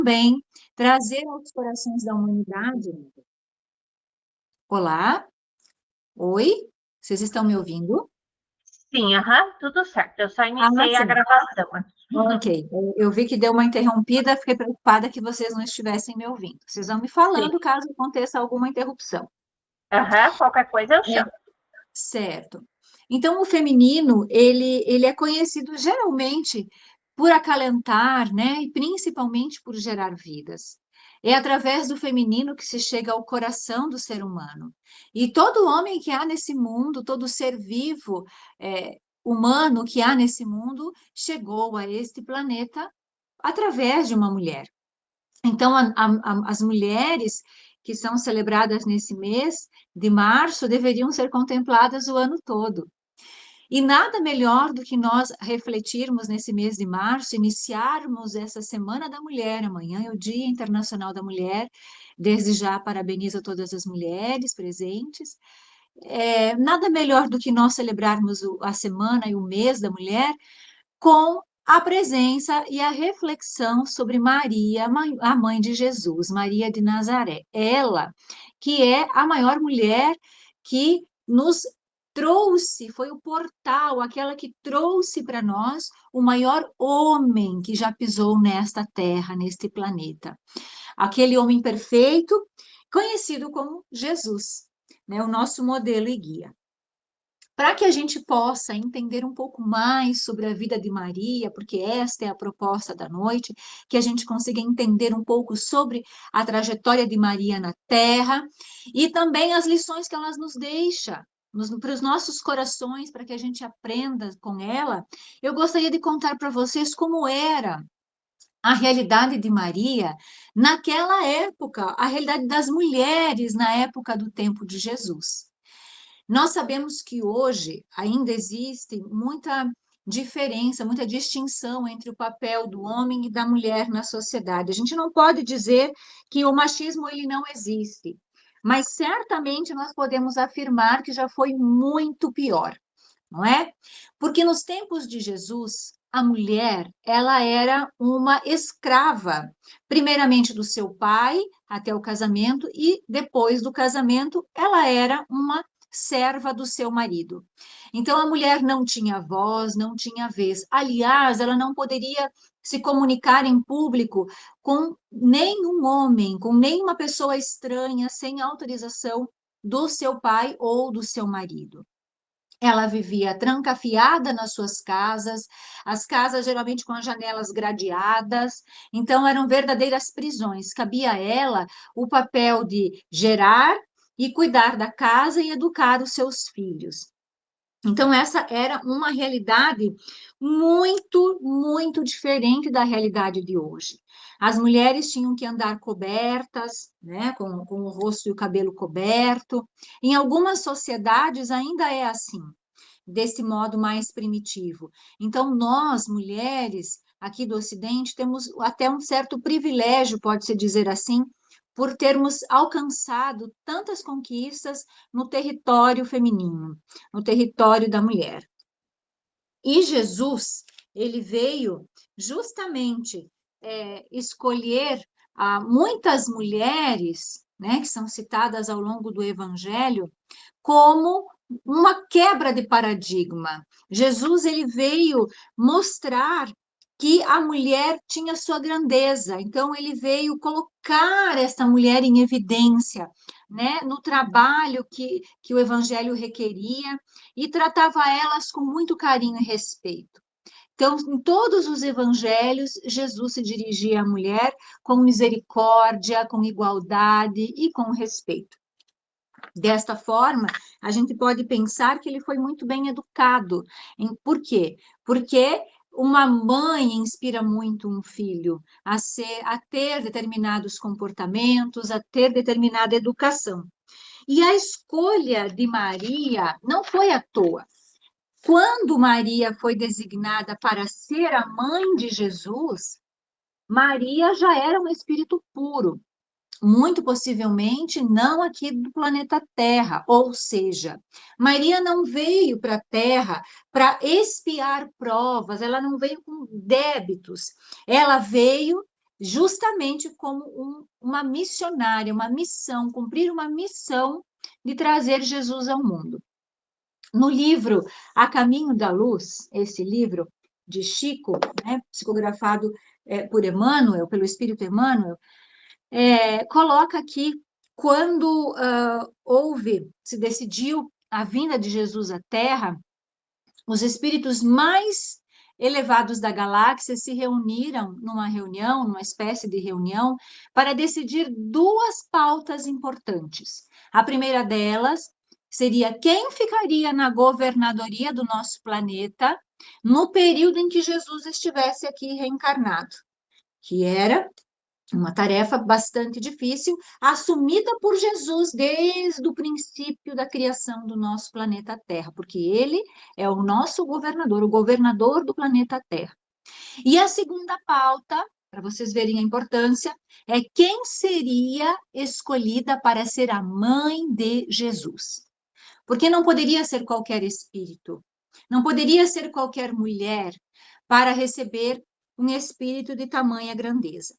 Também trazer aos corações da humanidade. Olá, oi, vocês estão me ouvindo? Sim, aham, tudo certo. Eu só Ah, iniciei a sim. gravação aqui. Ok, eu vi que deu uma interrompida, fiquei preocupada que vocês não estivessem me ouvindo. Vocês vão me Sim, falando caso aconteça alguma interrupção. aham, qualquer coisa eu É, chamo. certo. Então, o feminino, ele é conhecido geralmente por acalentar, né, e principalmente por gerar vidas. É através do feminino que se chega ao coração do ser humano. E todo homem que há nesse mundo, todo ser vivo, humano que há nesse mundo, chegou a este planeta através de uma mulher. Então, as mulheres que são celebradas nesse mês de março deveriam ser contempladas o ano todo. E nada melhor do que nós refletirmos nesse mês de março, iniciarmos essa Semana da Mulher. Amanhã é o Dia Internacional da Mulher. Desde já, parabenizo todas as mulheres presentes. Nada melhor do que nós celebrarmos a semana e o mês da mulher com a presença e a reflexão sobre Maria, a mãe de Jesus, Maria de Nazaré. Ela, que é a maior mulher que nos trouxe, foi o portal, aquela que trouxe para nós o maior homem que já pisou nesta terra, neste planeta. Aquele homem perfeito, conhecido como Jesus, né, o nosso modelo e guia. Para que a gente possa entender um pouco mais sobre a vida de Maria, porque esta é a proposta da noite, que a gente consiga entender um pouco sobre a trajetória de Maria na Terra e também as lições que ela nos deixa para os nossos corações, para que a gente aprenda com ela, eu gostaria de contar para vocês como era a realidade de Maria naquela época, a realidade das mulheres na época do tempo de Jesus. Nós sabemos que hoje ainda existe muita diferença, muita distinção entre o papel do homem e da mulher na sociedade. A gente não pode dizer que o machismo ele não existe, mas certamente nós podemos afirmar que já foi muito pior, não é? Porque nos tempos de Jesus, a mulher, ela era uma escrava, primeiramente do seu pai até o casamento e depois do casamento, ela era uma serva do seu marido. Então a mulher não tinha voz, não tinha vez. Aliás, ela não poderia se comunicar em público com nenhum homem, com nenhuma pessoa estranha, sem autorização do seu pai ou do seu marido. Ela vivia trancafiada nas suas casas, as casas geralmente com as janelas gradeadas, então eram verdadeiras prisões. Cabia a ela o papel de gerar e cuidar da casa e educar os seus filhos. Então, essa era uma realidade muito diferente da realidade de hoje. As mulheres tinham que andar cobertas, né, com o rosto e o cabelo coberto. Em algumas sociedades ainda é assim, desse modo mais primitivo. Então, nós, mulheres, aqui do Ocidente, temos até um certo privilégio, pode-se dizer assim, por termos alcançado tantas conquistas no território feminino, no território da mulher. E Jesus, ele veio justamente escolher muitas mulheres, né, que são citadas ao longo do Evangelho, como uma quebra de paradigma. Jesus ele veio mostrar que a mulher tinha sua grandeza, então ele veio colocar esta mulher em evidência, né, no trabalho que o evangelho requeria e tratava elas com muito carinho e respeito. Então, em todos os evangelhos, Jesus se dirigia à mulher com misericórdia, com igualdade e com respeito. Desta forma, a gente pode pensar que ele foi muito bem educado. Por quê? Porque uma mãe inspira muito um filho a ter determinados comportamentos, a ter determinada educação. E a escolha de Maria não foi à toa. Quando Maria foi designada para ser a mãe de Jesus, Maria já era um espírito puro, muito possivelmente não aqui do planeta Terra, ou seja, Maria não veio para a Terra para expiar provas, ela não veio com débitos, ela veio justamente como uma missionária, uma missão, cumprir uma missão de trazer Jesus ao mundo. No livro A Caminho da Luz, esse livro de Chico, né, psicografado por Emmanuel, pelo Espírito Emmanuel, coloca aqui quando se decidiu a vinda de Jesus à Terra, os espíritos mais elevados da galáxia se reuniram numa reunião, numa espécie de reunião, para decidir duas pautas importantes. A primeira delas seria quem ficaria na governadoria do nosso planeta no período em que Jesus estivesse aqui reencarnado, que era uma tarefa bastante difícil, assumida por Jesus desde o princípio da criação do nosso planeta Terra, porque ele é o nosso governador, o governador do planeta Terra. E a segunda pauta, para vocês verem a importância, é quem seria escolhida para ser a mãe de Jesus. Porque não poderia ser qualquer espírito, não poderia ser qualquer mulher para receber um espírito de tamanha grandeza.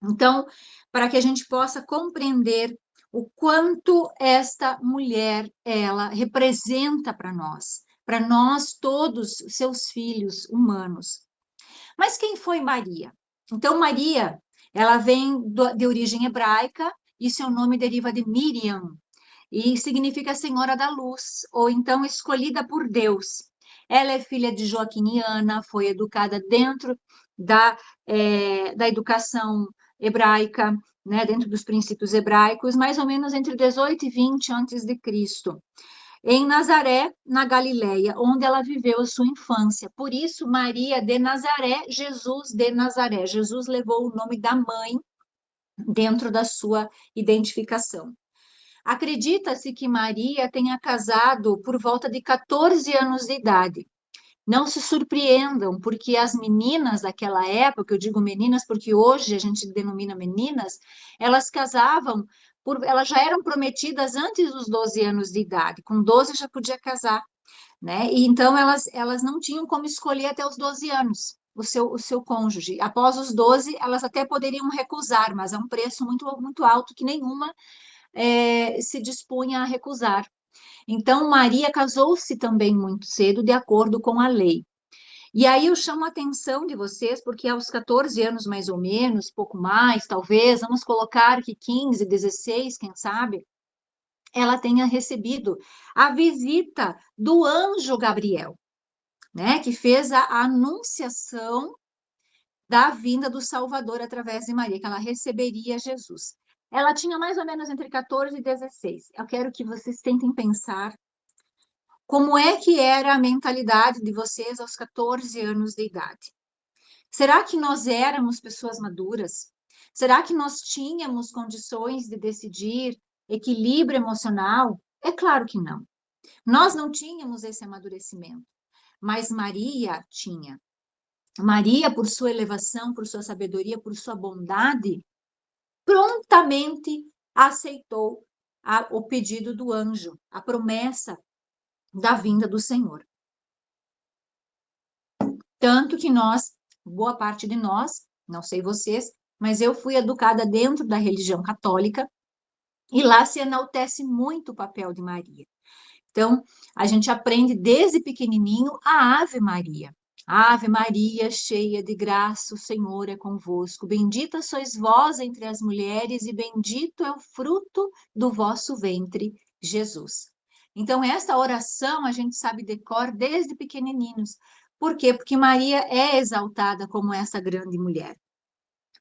Então, para que a gente possa compreender o quanto esta mulher, ela representa para nós todos, seus filhos humanos. Mas quem foi Maria? Então, Maria, ela vem de origem hebraica e seu nome deriva de Miriam, e significa Senhora da Luz, ou então escolhida por Deus. Ela é filha de Joaquim e Ana, foi educada dentro da educação hebraica, né, dentro dos princípios hebraicos, mais ou menos entre 18 e 20 antes de Cristo, em Nazaré, na Galileia, onde ela viveu a sua infância. Por isso, Maria de Nazaré, Jesus de Nazaré. Jesus levou o nome da mãe dentro da sua identificação. Acredita-se que Maria tenha casado por volta de 14 anos de idade. Não se surpreendam, porque as meninas daquela época, eu digo meninas porque hoje a gente denomina meninas, elas casavam, elas já eram prometidas antes dos 12 anos de idade, com 12 já podia casar, né? E então elas não tinham como escolher até os 12 anos o seu cônjuge. Após os 12, elas até poderiam recusar, mas é um preço muito, muito alto que nenhuma se dispunha a recusar. Então, Maria casou-se também muito cedo, de acordo com a lei. E aí eu chamo a atenção de vocês, porque aos 14 anos mais ou menos, pouco mais, talvez, vamos colocar que 15, 16, quem sabe, ela tenha recebido a visita do anjo Gabriel, né, que fez a anunciação da vinda do Salvador através de Maria, que ela receberia Jesus. Ela tinha mais ou menos entre 14 e 16. Eu quero que vocês tentem pensar como é que era a mentalidade de vocês aos 14 anos de idade. Será que nós éramos pessoas maduras? Será que nós tínhamos condições de decidir, equilíbrio emocional? É claro que não. Nós não tínhamos esse amadurecimento, mas Maria tinha. Maria, por sua elevação, por sua sabedoria, por sua bondade, prontamente aceitou o pedido do anjo, a promessa da vinda do Senhor. Tanto que nós, boa parte de nós, não sei vocês, mas eu fui educada dentro da religião católica e lá se enaltece muito o papel de Maria. Então, a gente aprende desde pequenininho a Ave Maria. Ave Maria, cheia de graça, o Senhor é convosco. Bendita sois vós entre as mulheres e bendito é o fruto do vosso ventre, Jesus. Então, essa oração a gente sabe de cor desde pequenininhos. Por quê? Porque Maria é exaltada como essa grande mulher.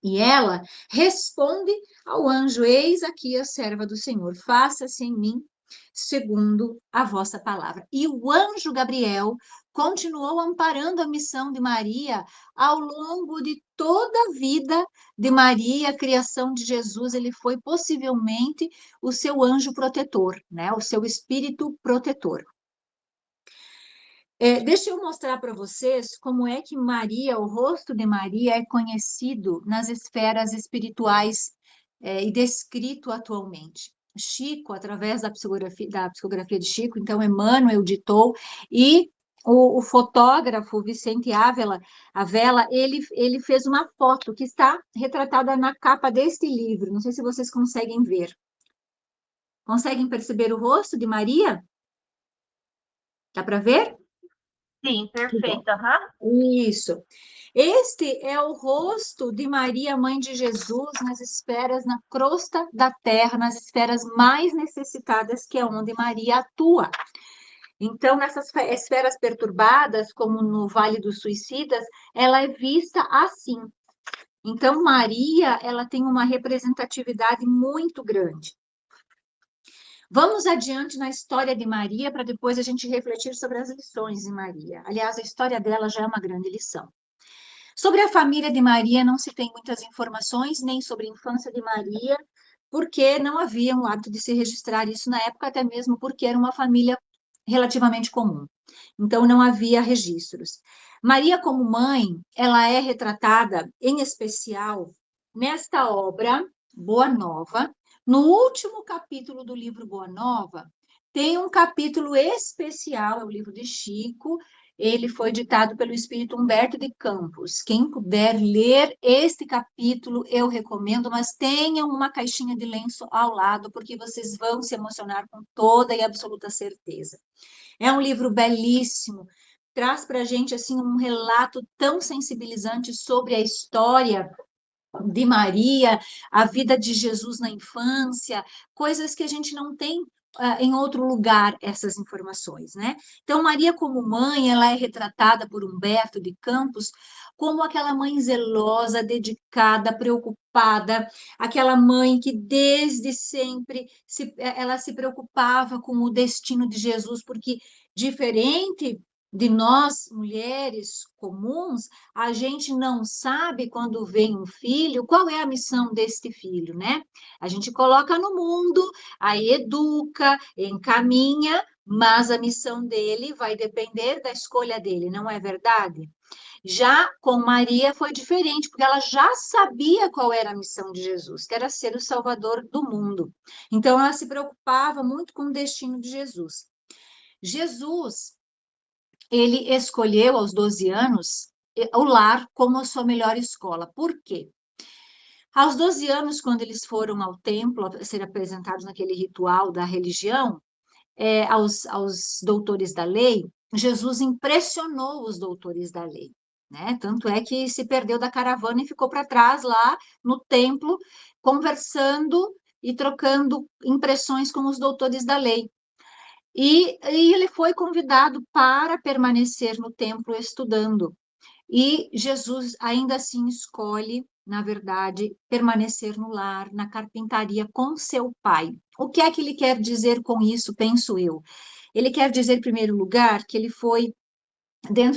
E ela responde ao anjo: Eis aqui a serva do Senhor, faça-se em mim segundo a vossa palavra. E o anjo Gabriel continuou amparando a missão de Maria ao longo de toda a vida de Maria, a criação de Jesus. Ele foi possivelmente o seu anjo protetor, né? O seu espírito protetor. Deixa eu mostrar para vocês como é que Maria, o rosto de Maria, é conhecido nas esferas espirituais e descrito atualmente. Chico, através da psicografia de Chico, então Emmanuel ditou, e o fotógrafo Vicente Avela, ele fez uma foto que está retratada na capa deste livro. Não sei se vocês conseguem ver. Conseguem perceber o rosto de Maria? Dá para ver? Sim, Que bom. perfeito. Aham. Isso. Este é o rosto de Maria, mãe de Jesus, nas esferas, na crosta da terra, nas esferas mais necessitadas, que é onde Maria atua. Então, nessas esferas perturbadas, como no Vale dos Suicidas, ela é vista assim. Então, Maria, ela tem uma representatividade muito grande. Vamos adiante na história de Maria, para depois a gente refletir sobre as lições de Maria. Aliás, a história dela já é uma grande lição. Sobre a família de Maria, não se tem muitas informações, nem sobre a infância de Maria, porque não havia um hábito de se registrar isso na época, até mesmo porque era uma família relativamente comum. Então, não havia registros. Maria, como mãe, ela é retratada, em especial, nesta obra, Boa Nova. No último capítulo do livro Boa Nova, tem um capítulo especial, é o livro de Chico. Ele foi ditado pelo espírito Humberto de Campos. Quem puder ler este capítulo, eu recomendo, mas tenham uma caixinha de lenço ao lado, porque vocês vão se emocionar com toda e absoluta certeza. É um livro belíssimo, traz para a gente assim um relato tão sensibilizante sobre a história de Maria, a vida de Jesus na infância, coisas que a gente não tem em outro lugar, essas informações, né? Então, Maria como mãe, ela é retratada por Humberto de Campos como aquela mãe zelosa, dedicada, preocupada, aquela mãe que desde sempre ela se preocupava com o destino de Jesus, porque diferente de nós, mulheres comuns, a gente não sabe quando vem um filho, qual é a missão deste filho, né? A gente coloca no mundo, aí educa, encaminha, mas a missão dele vai depender da escolha dele, não é verdade? Já com Maria foi diferente, porque ela já sabia qual era a missão de Jesus, que era ser o Salvador do mundo. Então ela se preocupava muito com o destino de Jesus. Jesus, ele escolheu aos 12 anos o lar como a sua melhor escola. Por quê? Aos 12 anos, quando eles foram ao templo a ser apresentados naquele ritual da religião, aos doutores da lei, Jesus impressionou os doutores da lei, né? Tanto é que se perdeu da caravana e ficou para trás lá no templo, conversando e trocando impressões com os doutores da lei. E ele foi convidado para permanecer no templo estudando. E Jesus ainda assim escolhe, na verdade, permanecer no lar, na carpintaria com seu pai. O que é que ele quer dizer com isso, penso eu? Ele quer dizer, em primeiro lugar, que ele foi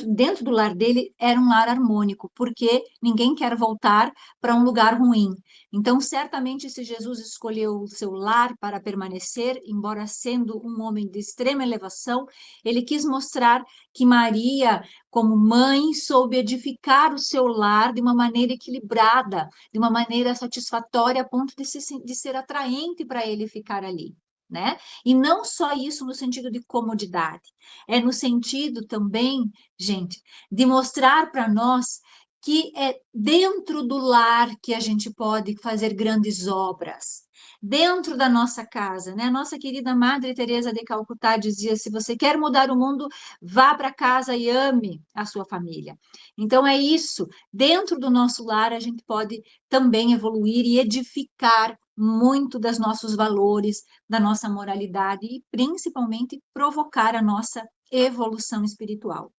dentro do lar dele era um lar harmônico, porque ninguém quer voltar para um lugar ruim. Então, certamente, se Jesus escolheu o seu lar para permanecer, embora sendo um homem de extrema elevação, ele quis mostrar que Maria, como mãe, soube edificar o seu lar de uma maneira equilibrada, de uma maneira satisfatória, a ponto de ser atraente para ele ficar ali. Né? E não só isso no sentido de comodidade, é no sentido também, gente, de mostrar para nós que é dentro do lar que a gente pode fazer grandes obras, dentro da nossa casa, né? A nossa querida Madre Teresa de Calcutá dizia: se você quer mudar o mundo, vá para casa e ame a sua família. Então é isso, dentro do nosso lar a gente pode também evoluir e edificar muito dos nossos valores, da nossa moralidade e principalmente provocar a nossa evolução espiritual.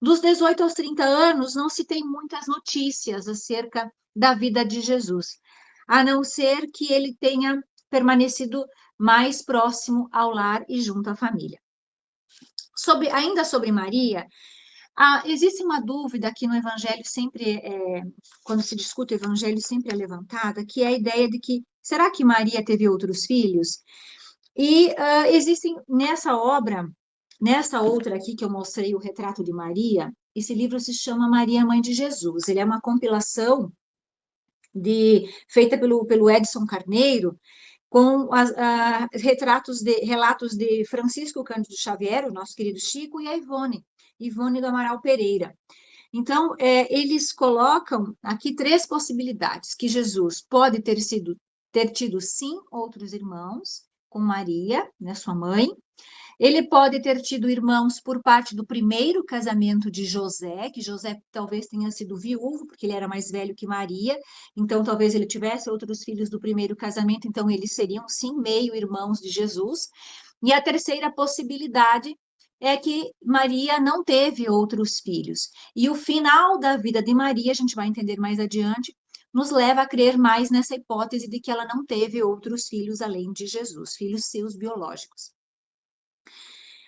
Dos 18 aos 30 anos, não se tem muitas notícias acerca da vida de Jesus, a não ser que ele tenha permanecido mais próximo ao lar e junto à família. Ainda sobre Maria, existe uma dúvida aqui no Evangelho, sempre, quando se discute o Evangelho, sempre é levantada, que é a ideia de que, será que Maria teve outros filhos? E existem nessa obra, nessa outra aqui que eu mostrei, o retrato de Maria, esse livro se chama Maria, Mãe de Jesus. Ele é uma compilação feita pelo Edson Carneiro, com relatos de Francisco Cândido Xavier, o nosso querido Chico, e a Ivone. Ivone do Amaral Pereira. Então, eles colocam aqui 3 possibilidades, que Jesus pode ter tido, sim, outros irmãos, com Maria, né, sua mãe. Ele pode ter tido irmãos por parte do primeiro casamento de José, que José talvez tenha sido viúvo, porque ele era mais velho que Maria, então talvez ele tivesse outros filhos do primeiro casamento, então eles seriam, sim, meio-irmãos de Jesus. E a terceira possibilidade é que Maria não teve outros filhos. E o final da vida de Maria, a gente vai entender mais adiante, nos leva a crer mais nessa hipótese de que ela não teve outros filhos além de Jesus, filhos seus biológicos.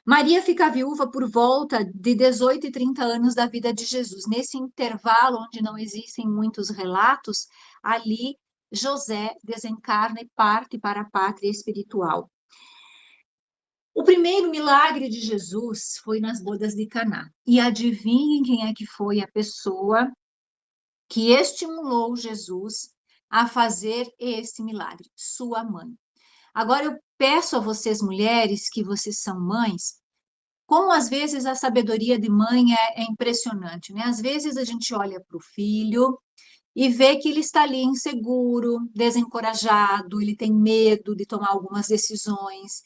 Maria fica viúva por volta de 18 e 30 anos da vida de Jesus. Nesse intervalo, onde não existem muitos relatos, ali José desencarna e parte para a pátria espiritual. O primeiro milagre de Jesus foi nas bodas de Caná. E adivinhem quem é que foi a pessoa que estimulou Jesus a fazer esse milagre? Sua mãe. Agora eu peço a vocês, mulheres, que vocês são mães, como às vezes a sabedoria de mãe é impressionante, né? Às vezes a gente olha para o filho e vê que ele está ali inseguro, desencorajado, ele tem medo de tomar algumas decisões,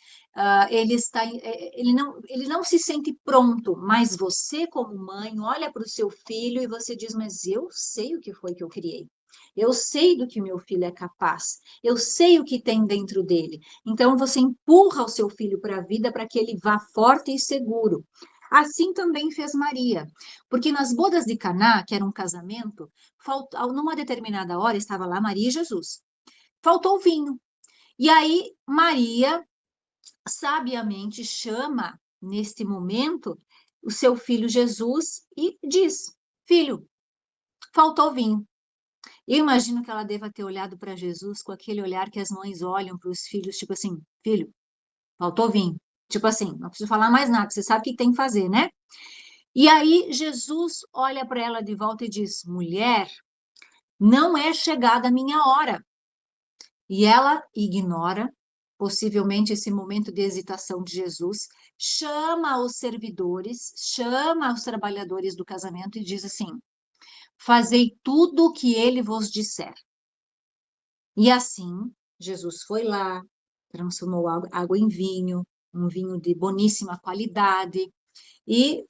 ele não se sente pronto, mas você, como mãe, olha para o seu filho e você diz, mas eu sei o que foi que eu criei. Eu sei do que meu filho é capaz, eu sei o que tem dentro dele. Então você empurra o seu filho para a vida para que ele vá forte e seguro. Assim também fez Maria, porque nas bodas de Caná, que era um casamento, numa determinada hora estava lá Maria e Jesus. Faltou vinho. E aí Maria sabiamente chama neste momento o seu filho Jesus e diz: "Filho, faltou vinho". Eu imagino que ela deva ter olhado para Jesus com aquele olhar que as mães olham para os filhos, tipo assim: "Filho, faltou vinho". Tipo assim, não preciso falar mais nada, você sabe o que tem que fazer, né? E aí Jesus olha para ela de volta e diz: "Mulher, não é chegada a minha hora". E ela ignora, possivelmente, esse momento de hesitação de Jesus, chama os servidores, chama os trabalhadores do casamento e diz assim: "Fazei tudo o que ele vos disser". E assim, Jesus foi lá, transformou água em vinho, um vinho de boníssima qualidade, e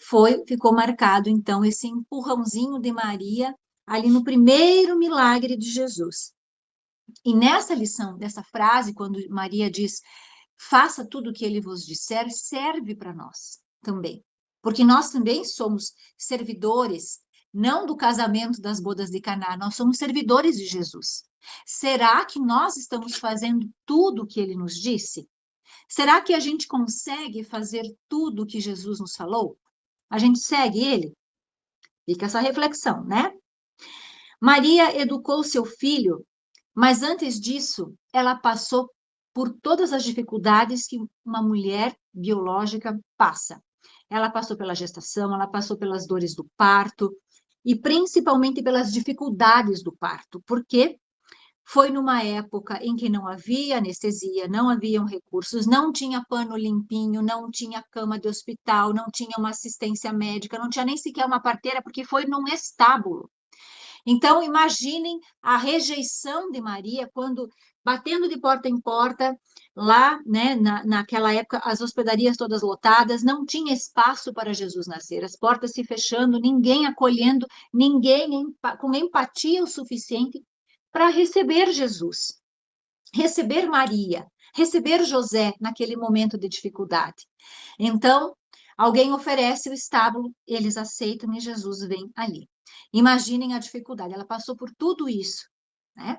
ficou marcado, então, esse empurrãozinho de Maria ali no primeiro milagre de Jesus. E nessa lição, dessa frase, quando Maria diz, faça tudo o que ele vos disser, serve para nós também. Porque nós também somos servidores, não do casamento das bodas de Caná, nós somos servidores de Jesus. Será que nós estamos fazendo tudo o que ele nos disse? Será que a gente consegue fazer tudo o que Jesus nos falou? A gente segue ele? Fica essa reflexão, né? Maria educou seu filho, mas antes disso, ela passou por todas as dificuldades que uma mulher biológica passa. Ela passou pela gestação, ela passou pelas dores do parto e principalmente pelas dificuldades do parto, porque foi numa época em que não havia anestesia, não haviam recursos, não tinha pano limpinho, não tinha cama de hospital, não tinha uma assistência médica, não tinha nem sequer uma parteira, porque foi num estábulo. Então, imaginem a rejeição de Maria quando, batendo de porta em porta, lá, né, naquela época, as hospedarias todas lotadas, não tinha espaço para Jesus nascer, as portas se fechando, ninguém acolhendo, ninguém com empatia o suficiente para receber Jesus, receber Maria, receber José naquele momento de dificuldade. Então, alguém oferece o estábulo, eles aceitam e Jesus vem ali. Imaginem a dificuldade, ela passou por tudo isso, né?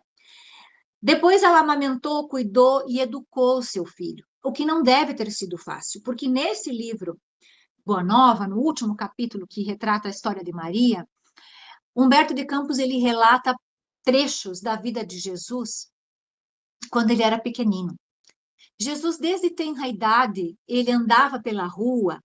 Depois ela amamentou, cuidou e educou o seu filho, o que não deve ter sido fácil, porque nesse livro, Boa Nova, no último capítulo que retrata a história de Maria, Humberto de Campos ele relata trechos da vida de Jesus quando ele era pequenino. Jesus, desde tenra idade, ele andava pela rua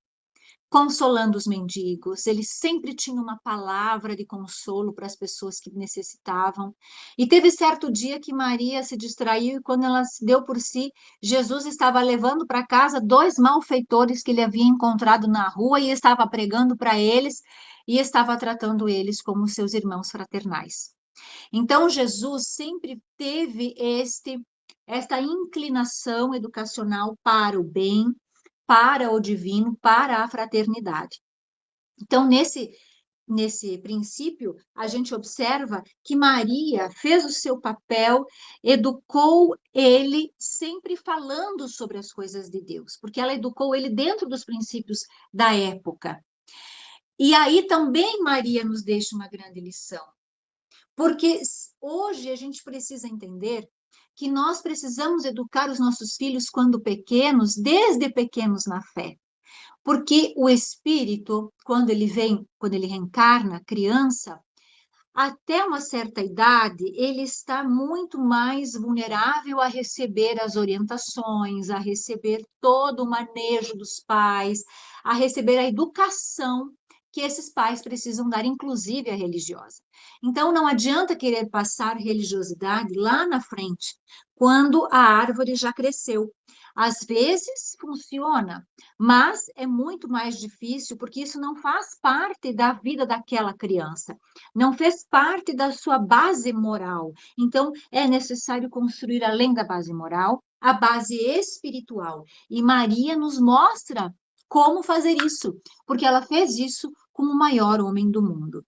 consolando os mendigos, ele sempre tinha uma palavra de consolo para as pessoas que necessitavam. E teve certo dia que Maria se distraiu e quando ela se deu por si, Jesus estava levando para casa dois malfeitores que ele havia encontrado na rua e estava pregando para eles e estava tratando eles como seus irmãos fraternais. Então, Jesus sempre teve esta inclinação educacional para o bem, para o divino, para a fraternidade. Então, nesse princípio, a gente observa que Maria fez o seu papel, educou ele, sempre falando sobre as coisas de Deus, porque ela educou ele dentro dos princípios da época. E aí também Maria nos deixa uma grande lição, porque hoje a gente precisa entender que nós precisamos educar os nossos filhos quando pequenos, desde pequenos na fé. Porque o espírito, quando ele vem, quando ele reencarna, criança, até uma certa idade, ele está muito mais vulnerável a receber as orientações, a receber todo o manejo dos pais, a receber a educação que esses pais precisam dar, inclusive a religiosa. Então, não adianta querer passar religiosidade lá na frente, quando a árvore já cresceu. Às vezes funciona, mas é muito mais difícil, porque isso não faz parte da vida daquela criança, não fez parte da sua base moral. Então, é necessário construir, além da base moral, a base espiritual. E Maria nos mostra como fazer isso, porque ela fez isso com o maior homem do mundo.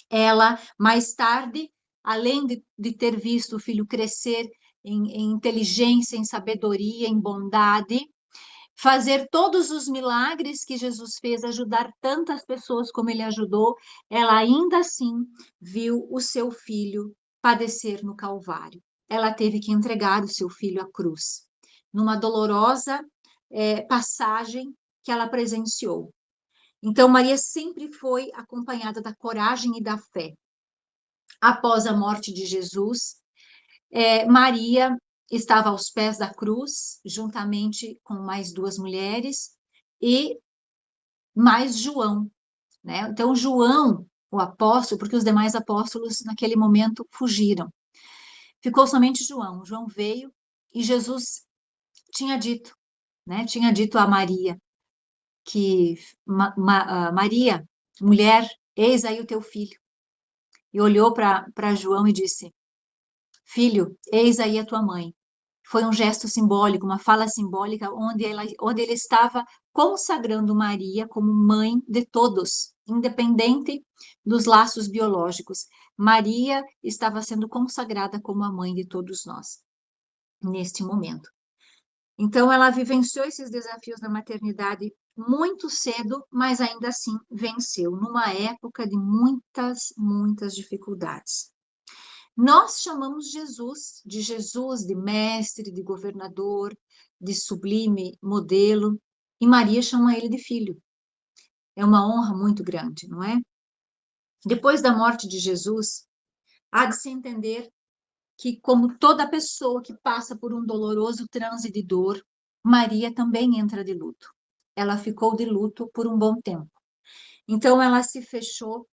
Ela, mais tarde, além de ter visto o filho crescer em inteligência, em sabedoria, em bondade, fazer todos os milagres que Jesus fez, ajudar tantas pessoas como ele ajudou, ela ainda assim viu o seu filho padecer no Calvário. Ela teve que entregar o seu filho à cruz, numa dolorosa passagem que ela presenciou. Então, Maria sempre foi acompanhada da coragem e da fé. Após a morte de Jesus, Maria estava aos pés da cruz, juntamente com mais duas mulheres, e mais João, né? Então, João, o apóstolo, porque os demais apóstolos naquele momento fugiram. Ficou somente João. João veio e Jesus tinha dito, né? Tinha dito a Maria que Maria, mulher, eis aí o teu filho. E olhou para João e disse: Filho, eis aí a tua mãe. Foi um gesto simbólico, uma fala simbólica, onde ele estava consagrando Maria como mãe de todos, independente dos laços biológicos. Maria estava sendo consagrada como a mãe de todos nós, neste momento. Então, ela vivenciou esses desafios da maternidade muito cedo, mas ainda assim venceu, numa época de muitas, muitas dificuldades. Nós chamamos Jesus de mestre, de governador, de sublime modelo, e Maria chama ele de filho. É uma honra muito grande, não é? Depois da morte de Jesus, há de se entender que, como toda pessoa que passa por um doloroso transe de dor, Maria também entra de luto. Ela ficou de luto por um bom tempo. Então, ela se fechou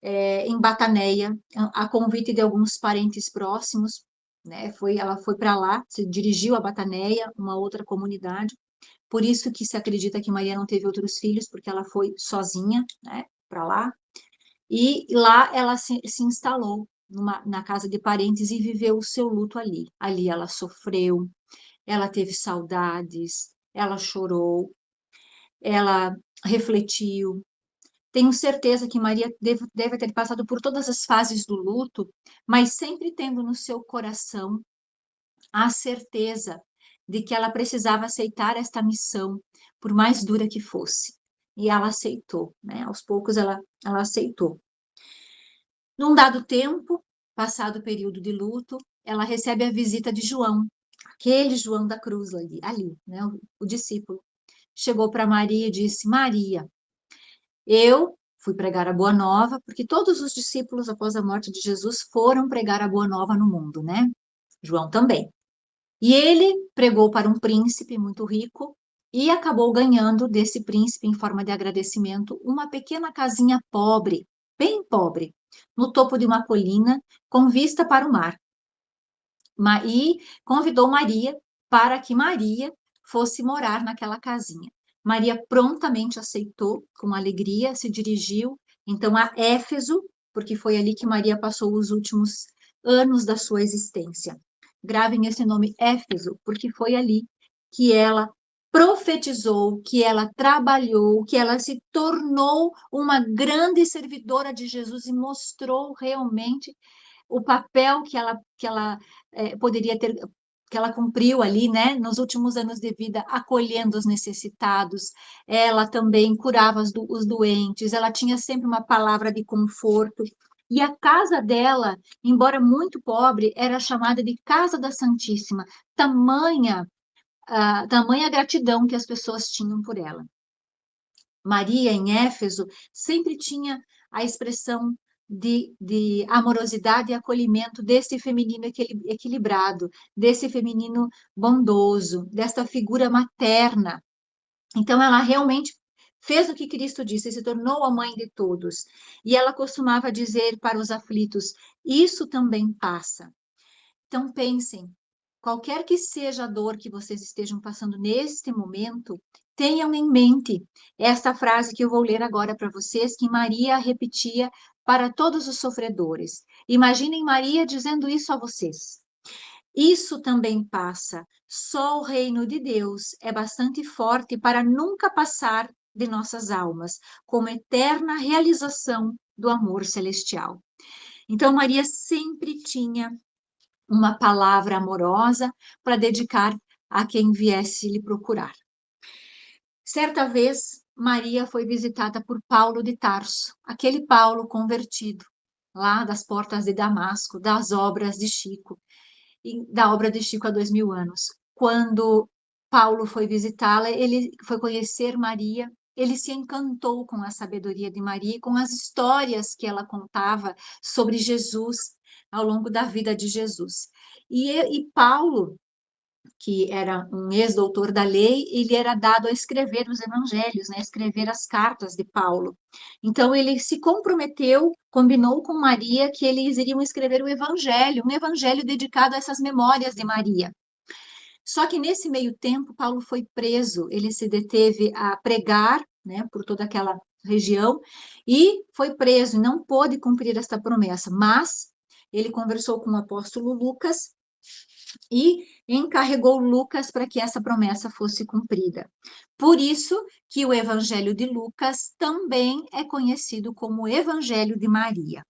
em Bataneia, a convite de alguns parentes próximos, né? Ela foi para lá, se dirigiu a Bataneia, uma outra comunidade. Por isso que se acredita que Maria não teve outros filhos, porque ela foi sozinha, né, para lá. E lá ela se instalou na casa de parentes e viveu o seu luto ali. Ali ela sofreu, ela teve saudades, ela chorou, ela refletiu. Tenho certeza que Maria deve ter passado por todas as fases do luto, mas sempre tendo no seu coração a certeza de que ela precisava aceitar esta missão, por mais dura que fosse. E ela aceitou, né? Aos poucos ela aceitou. Num dado tempo, passado o período de luto, ela recebe a visita de João, aquele João da cruz ali, né? O discípulo. Chegou para Maria e disse: Maria, eu fui pregar a Boa Nova, porque todos os discípulos, após a morte de Jesus, foram pregar a Boa Nova no mundo, né? João também. E ele pregou para um príncipe muito rico e acabou ganhando desse príncipe, em forma de agradecimento, uma pequena casinha pobre, bem pobre, no topo de uma colina, com vista para o mar. E convidou Maria para que Maria fosse morar naquela casinha. Maria prontamente aceitou, com alegria, se dirigiu então a Éfeso, porque foi ali que Maria passou os últimos anos da sua existência. Gravem esse nome Éfeso, porque foi ali que ela profetizou, que ela trabalhou, que ela se tornou uma grande servidora de Jesus e mostrou realmente o papel que ela poderia ter, que ela cumpriu ali, né, nos últimos anos de vida, acolhendo os necessitados. Ela também curava os doentes, ela tinha sempre uma palavra de conforto. E a casa dela, embora muito pobre, era chamada de Casa da Santíssima, tamanha gratidão que as pessoas tinham por ela. Maria, em Éfeso, sempre tinha a expressão de amorosidade e acolhimento desse feminino equilibrado, desse feminino bondoso, desta figura materna. Então, ela realmente fez o que Cristo disse, se tornou a mãe de todos. E ela costumava dizer para os aflitos: Isso também passa. Então, pensem, qualquer que seja a dor que vocês estejam passando neste momento, tenham em mente esta frase que eu vou ler agora para vocês, que Maria repetia para todos os sofredores. Imaginem Maria dizendo isso a vocês. Isso também passa. Só o reino de Deus é bastante forte para nunca passar de nossas almas, como eterna realização do amor celestial. Então, Maria sempre tinha uma palavra amorosa para dedicar a quem viesse lhe procurar. Certa vez, Maria foi visitada por Paulo de Tarso, aquele Paulo convertido, lá das portas de Damasco, das obras de Chico, e da obra de Chico há 2000 anos. Quando Paulo foi visitá-la, ele foi conhecer Maria, ele se encantou com a sabedoria de Maria e com as histórias que ela contava sobre Jesus ao longo da vida de Jesus. E Paulo, que era um ex-doutor da lei, ele era dado a escrever os evangelhos, né, escrever as cartas de Paulo. Então ele se comprometeu, combinou com Maria que eles iriam escrever o evangelho, um evangelho dedicado a essas memórias de Maria. Só que nesse meio tempo, Paulo foi preso, ele se deteve a pregar, né, por toda aquela região, e foi preso, e não pôde cumprir esta promessa, mas ele conversou com o apóstolo Lucas, e encarregou Lucas para que essa promessa fosse cumprida. Por isso que o Evangelho de Lucas também é conhecido como o Evangelho de Maria.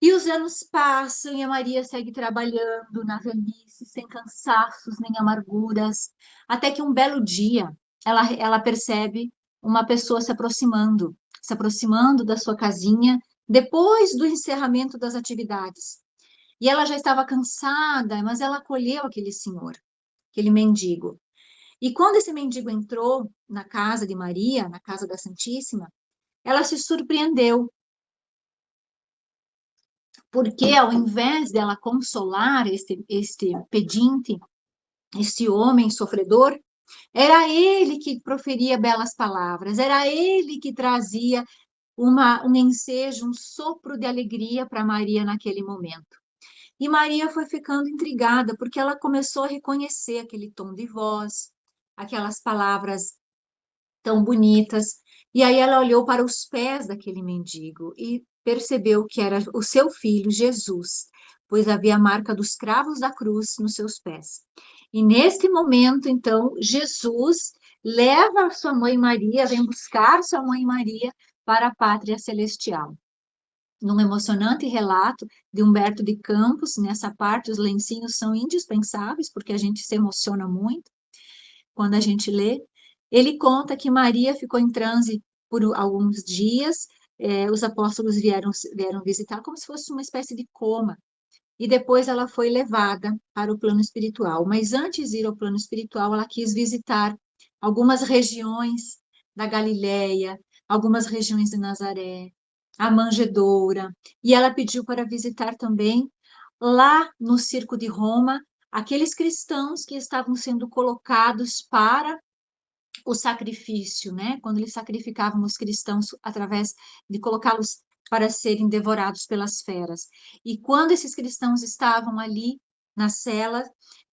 E os anos passam e a Maria segue trabalhando na velhice, sem cansaços nem amarguras, até que um belo dia ela percebe uma pessoa se aproximando da sua casinha, depois do encerramento das atividades. E ela já estava cansada, mas ela acolheu aquele senhor, aquele mendigo. E quando esse mendigo entrou na casa de Maria, na casa da Santíssima, ela se surpreendeu, porque ao invés dela consolar este pedinte, este homem sofredor, era ele que proferia belas palavras, era ele que trazia um ensejo, um sopro de alegria para Maria naquele momento. E Maria foi ficando intrigada, porque ela começou a reconhecer aquele tom de voz, aquelas palavras tão bonitas. E aí ela olhou para os pés daquele mendigo e percebeu que era o seu filho, Jesus, pois havia a marca dos cravos da cruz nos seus pés. E neste momento, então, Jesus leva a sua mãe Maria, vem buscar sua mãe Maria para a pátria celestial. Num emocionante relato de Humberto de Campos, nessa parte os lencinhos são indispensáveis, porque a gente se emociona muito quando a gente lê. Ele conta que Maria ficou em transe por alguns dias, os apóstolos vieram visitar como se fosse uma espécie de coma, e depois ela foi levada para o plano espiritual. Mas antes de ir ao plano espiritual, ela quis visitar algumas regiões da Galileia, algumas regiões de Nazaré, a manjedoura, e ela pediu para visitar também lá no circo de Roma aqueles cristãos que estavam sendo colocados para o sacrifício, né? Quando eles sacrificavam os cristãos através de colocá-los para serem devorados pelas feras. E quando esses cristãos estavam ali na cela,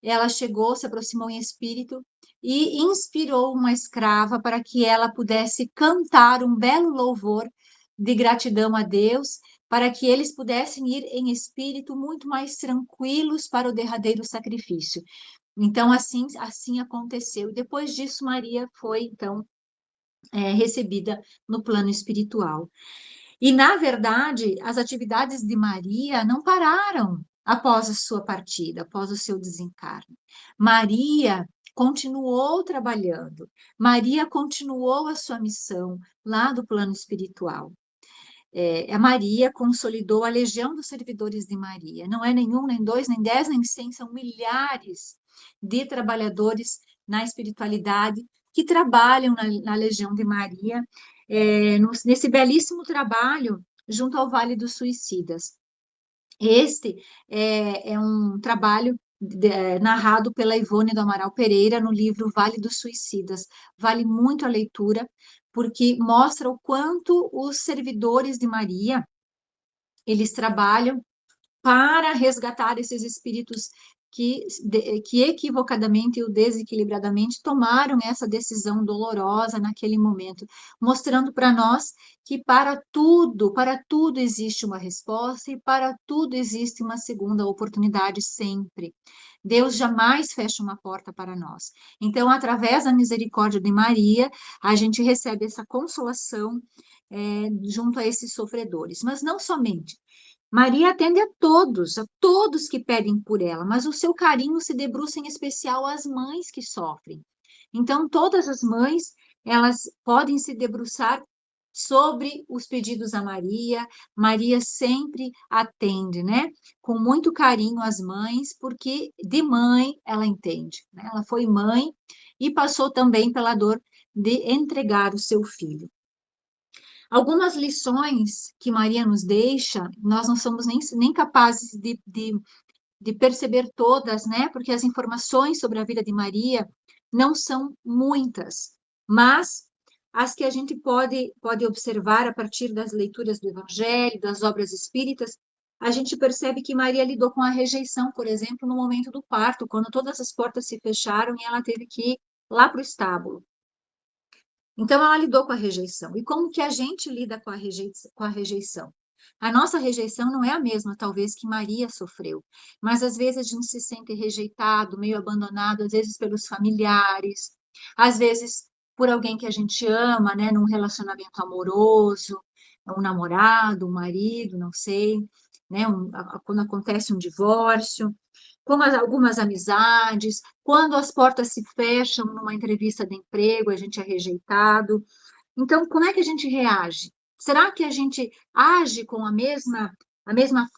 ela chegou, se aproximou em espírito e inspirou uma escrava para que ela pudesse cantar um belo louvor de gratidão a Deus, para que eles pudessem ir em espírito muito mais tranquilos para o derradeiro sacrifício. Então, assim aconteceu. E depois disso, Maria foi, então, recebida no plano espiritual. E, na verdade, as atividades de Maria não pararam após a sua partida, após o seu desencarne. Maria continuou trabalhando, Maria continuou a sua missão lá do plano espiritual. A Maria consolidou a legião dos servidores de Maria. Não é nenhum, nem dois, nem 10, nem 100, são milhares de trabalhadores na espiritualidade que trabalham na legião de Maria, nesse belíssimo trabalho junto ao Vale dos Suicidas. Este é um trabalho narrado pela Ivone do Amaral Pereira no livro Vale dos Suicidas. Vale muito a leitura, porque mostra o quanto os servidores de Maria, eles trabalham para resgatar esses espíritos que equivocadamente ou desequilibradamente tomaram essa decisão dolorosa naquele momento, mostrando para nós que para tudo existe uma resposta e para tudo existe uma segunda oportunidade sempre. Deus jamais fecha uma porta para nós. Então, através da misericórdia de Maria, a gente recebe essa consolação junto a esses sofredores. Mas não somente. Maria atende a todos que pedem por ela, mas o seu carinho se debruça em especial às mães que sofrem. Então, todas as mães, elas podem se debruçar sobre os pedidos a Maria. Maria sempre atende, né? Com muito carinho às mães, porque de mãe ela entende, né? Ela foi mãe e passou também pela dor de entregar o seu filho. Algumas lições que Maria nos deixa, nós não somos nem capazes de perceber todas, né? Porque as informações sobre a vida de Maria não são muitas, mas as que a gente pode observar a partir das leituras do Evangelho, das obras espíritas, a gente percebe que Maria lidou com a rejeição, por exemplo, no momento do parto, quando todas as portas se fecharam e ela teve que ir lá para o estábulo. Então, ela lidou com a rejeição. E como que a gente lida com a rejeição? A nossa rejeição não é a mesma, talvez, que Maria sofreu, mas às vezes a gente se sente rejeitado, meio abandonado, às vezes pelos familiares, às vezes por alguém que a gente ama, né, num relacionamento amoroso, um namorado, um marido, não sei, né, quando acontece um divórcio, como algumas amizades, quando as portas se fecham numa entrevista de emprego, a gente é rejeitado. Então, como é que a gente reage? Será que a gente age com a mesma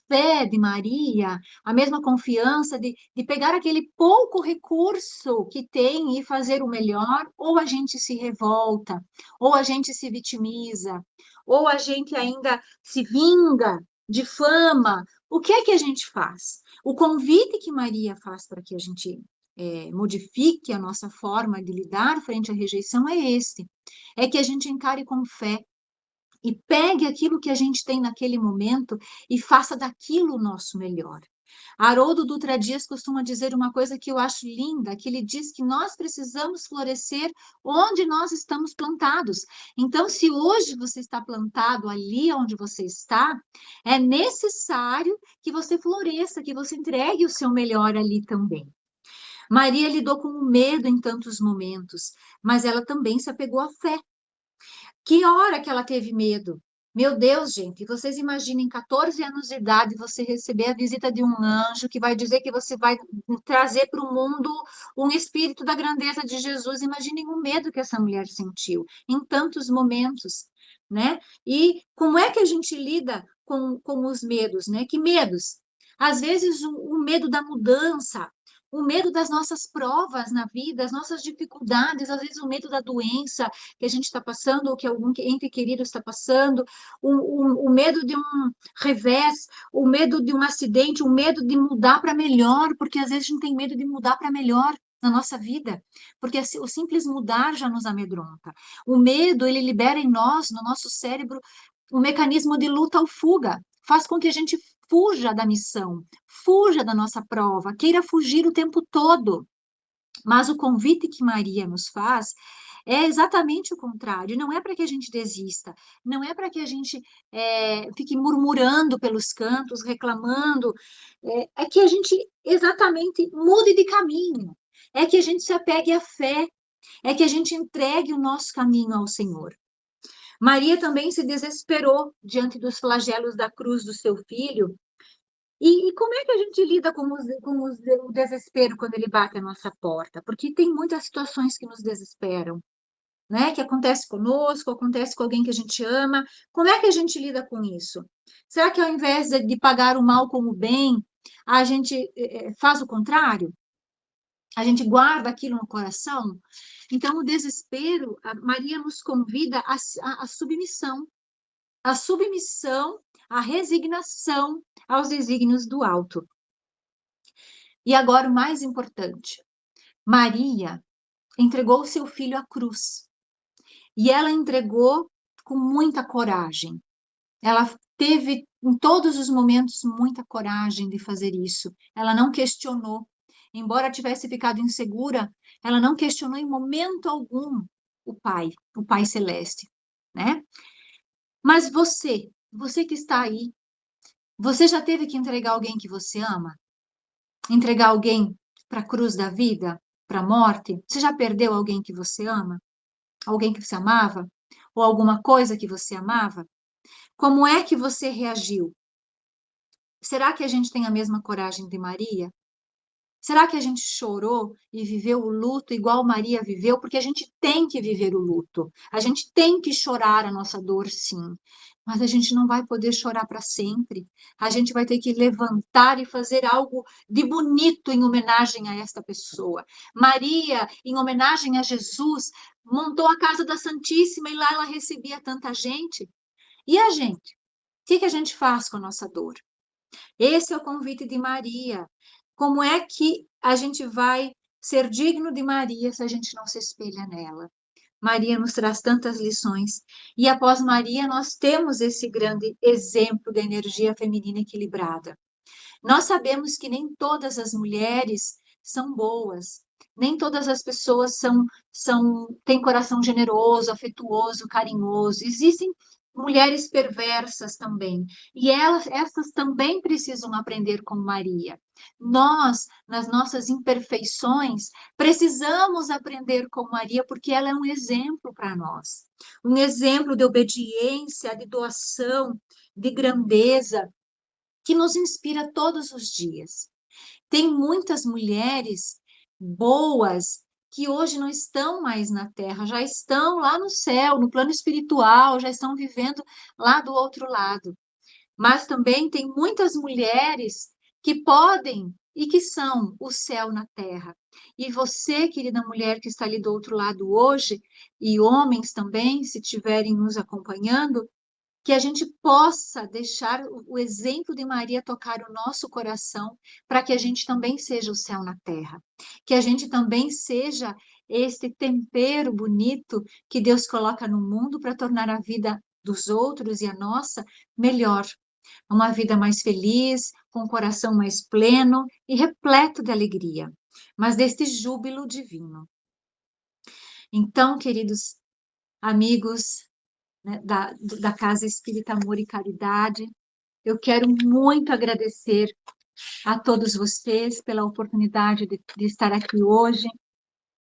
fé de Maria, a mesma confiança de pegar aquele pouco recurso que tem e fazer o melhor? Ou a gente se revolta, ou a gente se vitimiza, ou a gente ainda se vinga, difama? O que é que a gente faz? O convite que Maria faz para que a gente modifique a nossa forma de lidar frente à rejeição é este: é que a gente encare com fé e pegue aquilo que a gente tem naquele momento e faça daquilo o nosso melhor. Haroldo Dutra Dias costuma dizer uma coisa que eu acho linda, que ele diz que nós precisamos florescer onde nós estamos plantados. Então, se hoje você está plantado ali onde você está, é necessário que você floresça, que você entregue o seu melhor ali também. Maria lidou com o medo em tantos momentos, mas ela também se apegou à fé. Que hora que ela teve medo? Meu Deus, gente, vocês imaginem 14 anos de idade você receber a visita de um anjo que vai dizer que você vai trazer para o mundo um espírito da grandeza de Jesus. Imaginem o medo que essa mulher sentiu em tantos momentos, né? E como é que a gente lida com os medos, né? Que medos? Às vezes o medo da mudança, o medo das nossas provas na vida, as nossas dificuldades, às vezes o medo da doença que a gente está passando, ou que algum ente querido está passando, o medo de um revés, o medo de um acidente, o medo de mudar para melhor, porque às vezes a gente tem medo de mudar para melhor na nossa vida, porque o simples mudar já nos amedronta. O medo, ele libera em nós, no nosso cérebro, um mecanismo de luta ou fuga, faz com que a gente fuja da missão, fuja da nossa prova, queira fugir o tempo todo. Mas o convite que Maria nos faz é exatamente o contrário. Não é para que a gente desista, não é para que a gente fique murmurando pelos cantos, reclamando, é que a gente exatamente mude de caminho, é que a gente se apegue à fé, é que a gente entregue o nosso caminho ao Senhor. Maria também se desesperou diante dos flagelos da cruz do seu filho. E como é que a gente lida o desespero quando ele bate à nossa porta? Porque tem muitas situações que nos desesperam, né? Que acontece conosco, acontece com alguém que a gente ama. Como é que a gente lida com isso? Será que ao invés de pagar o mal como bem, a gente faz o contrário? A gente guarda aquilo no coração? Então, o desespero, a Maria nos convida à submissão, à submissão, à resignação aos desígnios do alto. E agora o mais importante, Maria entregou seu filho à cruz. E ela entregou com muita coragem. Ela teve, em todos os momentos, muita coragem de fazer isso. Ela não questionou. Embora tivesse ficado insegura, ela não questionou em momento algum o Pai Celeste, né? Mas você que está aí, você já teve que entregar alguém que você ama? Entregar alguém para a cruz da vida, para a morte? Você já perdeu alguém que você ama? Alguém que você amava? Ou alguma coisa que você amava? Como é que você reagiu? Será que a gente tem a mesma coragem de Maria? Será que a gente chorou e viveu o luto igual Maria viveu? Porque a gente tem que viver o luto. A gente tem que chorar a nossa dor, sim. Mas a gente não vai poder chorar para sempre. A gente vai ter que levantar e fazer algo de bonito em homenagem a esta pessoa. Maria, em homenagem a Jesus, montou a casa da Santíssima e lá ela recebia tanta gente. E a gente? O que a gente faz com a nossa dor? Esse é o convite de Maria. Como é que a gente vai ser digno de Maria se a gente não se espelha nela? Maria nos traz tantas lições. E após Maria, nós temos esse grande exemplo da energia feminina equilibrada. Nós sabemos que nem todas as mulheres são boas, nem todas as pessoas têm coração generoso, afetuoso, carinhoso. Existem mulheres perversas também, e essas também precisam aprender com Maria. Nós, nas nossas imperfeições, precisamos aprender com Maria, porque ela é um exemplo para nós, um exemplo de obediência, de doação, de grandeza, que nos inspira todos os dias. Tem muitas mulheres boas que hoje não estão mais na Terra, já estão lá no céu, no plano espiritual, já estão vivendo lá do outro lado. Mas também tem muitas mulheres que podem e que são o céu na Terra. E você, querida mulher que está ali do outro lado hoje, e homens também, se estiverem nos acompanhando, que a gente possa deixar o exemplo de Maria tocar o nosso coração, para que a gente também seja o céu na terra, que a gente também seja este tempero bonito que Deus coloca no mundo para tornar a vida dos outros e a nossa melhor, uma vida mais feliz, com o coração mais pleno e repleto de alegria, mas deste júbilo divino. Então, queridos amigos, né, da Casa Espírita Amor e Caridade. Eu quero muito agradecer a todos vocês pela oportunidade de estar aqui hoje.